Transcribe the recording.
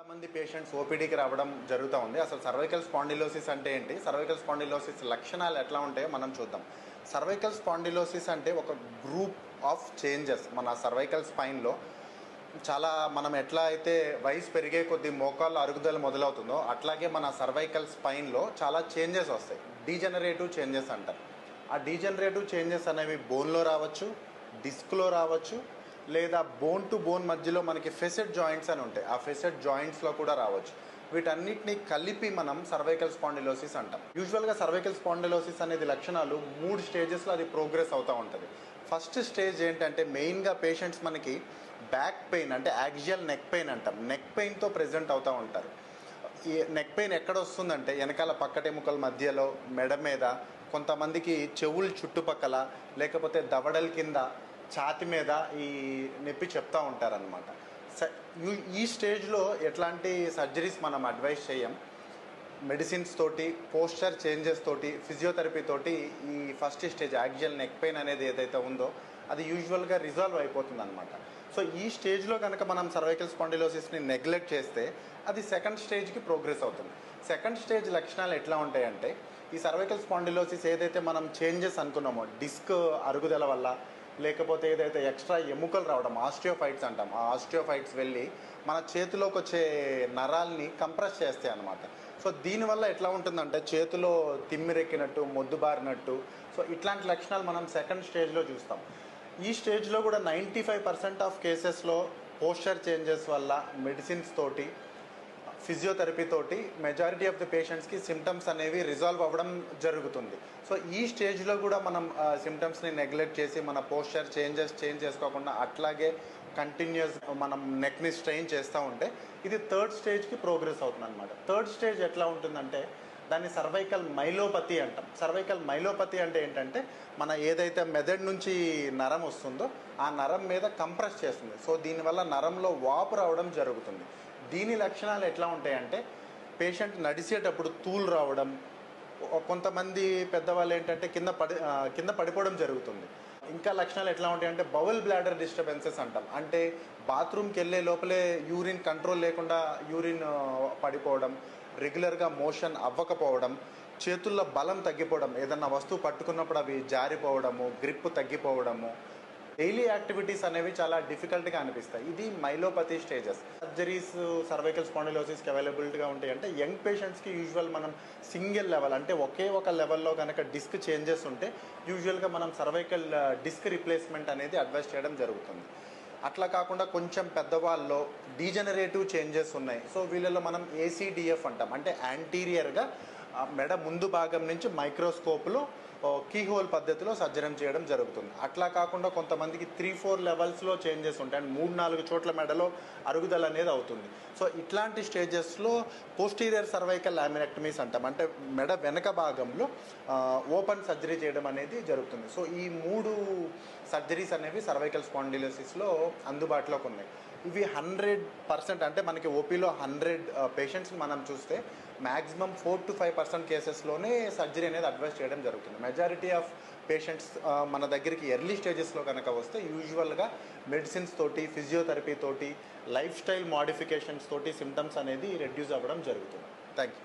మంది పేషెంట్స్ ఓపీడీకి రావడం జరుగుతూ ఉంది. అసలు సర్వైకల్ స్పాండిలోసిస్ అంటే ఏంటి, సర్వైకల్ స్పాండిలోసిస్ లక్షణాలు ఎట్లా ఉంటాయో మనం చూద్దాం. సర్వైకల్ స్పాండిలోసిస్ అంటే ఒక గ్రూప్ ఆఫ్ చేంజెస్ మన సర్వైకల్ స్పైన్లో. చాలా మనం ఎట్లా అయితే వయసు పెరిగే కొద్ది మోకాళ్ళ అరుగుదల మొదలవుతుందో అట్లాగే మన సర్వైకల్ స్పైన్లో చాలా చేంజెస్ వస్తాయి. డీజనరేటివ్ చేంజెస్ అంటారు. ఆ డీజనరేటివ్ చేంజెస్ అనేవి బోన్లో రావచ్చు, డిస్క్లో రావచ్చు, లేదా బోన్ టు బోన్ మధ్యలో మనకి ఫెసెట్ జాయింట్స్ అని ఉంటాయి. ఆ ఫెసెట్ జాయింట్స్లో కూడా రావచ్చు. వీటన్నిటిని కలిపి మనం సర్వైకల్ స్పాండిలోసిస్ అంటాం. యూజువల్గా సర్వైకల్ స్పాండిలోసిస్ అనేది లక్షణాలు 3 స్టేజెస్లో అది ప్రోగ్రెస్ అవుతూ ఉంటుంది. ఫస్ట్ స్టేజ్ ఏంటంటే మెయిన్గా పేషెంట్స్ మనకి బ్యాక్ పెయిన్ అంటే యాక్సియల్ నెక్ పెయిన్ అంటాం. నెక్ పెయిన్తో ప్రెజెంట్ అవుతూ ఉంటారు. ఈ నెక్ పెయిన్ ఎక్కడ వస్తుందంటే వెనకాల పక్కటెముకల మధ్యలో, మెడ మీద, కొంతమందికి చెవులు చుట్టుపక్కల, లేకపోతే దవడల కింద, ఛాతి మీద ఈ నొప్పి చెప్తూ ఉంటారనమాట. ఈ స్టేజ్లో ఎట్లాంటి సర్జరీస్ మనం అడ్వైస్ చేయం. మెడిసిన్స్ తోటి, పోస్చర్ చేంజెస్ తోటి, ఫిజియోథెరపీ తోటి ఈ first stage axial neck pain అనేది ఏదైతే ఉందో అది యూజువల్గా రిజాల్వ్ అయిపోతుంది అనమాట. సో ఈ స్టేజ్లో కనుక మనం సర్వైకల్ స్పాండిలోసిస్ని నెగ్లెక్ట్ చేస్తే అది సెకండ్ స్టేజ్కి ప్రోగ్రెస్ అవుతుంది. సెకండ్ స్టేజ్ లక్షణాలు ఎట్లా ఉంటాయంటే ఈ సర్వైకల్ స్పాండిలోసిస్ ఏదైతే మనం చేంజెస్ అనుకున్నామో డిస్క్ అరుగుదల వల్ల, లేకపోతే ఏదైతే ఎక్స్ట్రా ఎముకలు రావడం ఆస్టియోఫైట్స్ అంటాం, ఆ ఆస్టియోఫైట్స్ వెళ్ళి మన చేతిలోకి వచ్చే నరాల్ని కంప్రెస్ చేస్తాయి అన్నమాట. సో దీనివల్ల ఎట్లా ఉంటుందంటే చేతిలో తిమ్మిరెక్కినట్టు, మొద్దుబారినట్టు, సో ఇట్లాంటి లక్షణాలు మనం సెకండ్ స్టేజ్లో చూస్తాం. ఈ స్టేజ్లో కూడా 95% ఆఫ్ కేసెస్లో పోస్చర్ చేంజెస్ వల్ల మెడిసిన్స్ తోటి, ఫిజియోథెరపీ తోటి మెజారిటీ ఆఫ్ ది పేషెంట్స్కి సిమ్టమ్స్ అనేవి రిజాల్వ్ అవ్వడం జరుగుతుంది. సో ఈ స్టేజ్లో కూడా మనం సిమ్టమ్స్ని నెగ్లెక్ట్ చేసి మన పోస్చర్ చేంజ్ చేసుకోకుండా అట్లాగే కంటిన్యూస్ మనం నెక్ని స్ట్రెయిన్ చేస్తూ ఉంటే ఇది థర్డ్ స్టేజ్కి ప్రోగ్రెస్ అవుతుంది అనమాట. థర్డ్ స్టేజ్ ఎట్లా ఉంటుందంటే దాన్ని సర్వైకల్ మైలోపతి అంటాం. సర్వైకల్ మైలోపతి అంటే ఏంటంటే మన ఏదైతే మెదడు నుంచి నరం వస్తుందో ఆ నరం మీద కంప్రెస్ చేస్తుంది. సో దీనివల్ల నరంలో వాపు రావడం జరుగుతుంది. దీని లక్షణాలు ఎట్లా ఉంటాయంటే పేషెంట్ నడిచేటప్పుడు తూలు రావడం, కొంతమంది పెద్దవాళ్ళు ఏంటంటే కింద పడిపోవడం జరుగుతుంది. ఇంకా లక్షణాలు ఎట్లా ఉంటాయంటే బౌల్ బ్లాడర్ డిస్టర్బెన్సెస్ అంటాం. అంటే బాత్రూమ్కి వెళ్ళే లోపలే యూరిన్ కంట్రోల్ లేకుండా యూరిన్ పడిపోవడం, రెగ్యులర్గా మోషన్ అవ్వకపోవడం, చేతుల్లో బలం తగ్గిపోవడం, ఏదన్నా వస్తువు పట్టుకున్నప్పుడు అవి జారిపోవడము, గ్రిప్ తగ్గిపోవడము, డైలీ యాక్టివిటీస్ అనేవి చాలా డిఫికల్ట్గా అనిపిస్తాయి. ఇది మైలోపతి స్టేజెస్. సర్జరీస్ సర్వైకల్ స్పాండిలోసిస్కి అవైలబిలిటీగా ఉంటాయి అంటే యంగ్ పేషెంట్స్కి యూజువల్ మనం సింగిల్ లెవెల్ అంటే ఒకే ఒక లెవెల్లో కనుక డిస్క్ చేంజెస్ ఉంటే యూజువల్గా మనం సర్వైకల్ డిస్క్ రిప్లేస్మెంట్ అనేది అడ్వైస్ చేయడం జరుగుతుంది. అట్లా కాకుండా కొంచెం పెద్దవాళ్ళలో డీజనరేటివ్ చేంజెస్ ఉన్నాయి. సో వీళ్ళలో మనం ఏసీడిఎఫ్ అంటాం. అంటే యాంటీరియర్గా మెడ ముందు భాగం నుంచి మైక్రోస్కోప్లో కీహోల్ పద్ధతిలో సర్జరీ చేయడం జరుగుతుంది. అట్లా కాకుండా కొంతమందికి 3-4 లెవెల్స్లో చేంజెస్ ఉంటాయి అండ్ 3-4 చోట్ల మెడలో అరుగుదల అనేది అవుతుంది. సో ఇట్లాంటి స్టేజెస్లో పోస్టీరియర్ సర్వైకల్ లామినెక్టమీస్ అంటాం. అంటే మెడ వెనక భాగంలో ఓపెన్ సర్జరీ చేయడం అనేది జరుగుతుంది. సో ఈ 3 సర్జరీస్ అనేవి సర్వైకల్ స్పాండిలోసిస్లో అందుబాటులోకి ఉన్నాయి. ఇవి 100% అంటే మనకి ఓపీలో 100 పేషెంట్స్ని మనం చూస్తే మ్యాక్సిమం 4 to 5% కేసెస్లోనే సర్జరీ అనేది అడ్వైస్ చేయడం జరుగుతుంది. మెజారిటీ ఆఫ్ పేషెంట్స్ మన దగ్గరికి ఎర్లీ స్టేజెస్లో కనుక వస్తే యూజువల్గా మెడిసిన్స్ తోటి, ఫిజియోథెరపీ తోటి, లైఫ్ స్టైల్ మోడిఫికేషన్స్ తోటి సిమ్టమ్స్ అనేది రెడ్యూస్ అవ్వడం జరుగుతుంది. Thank you.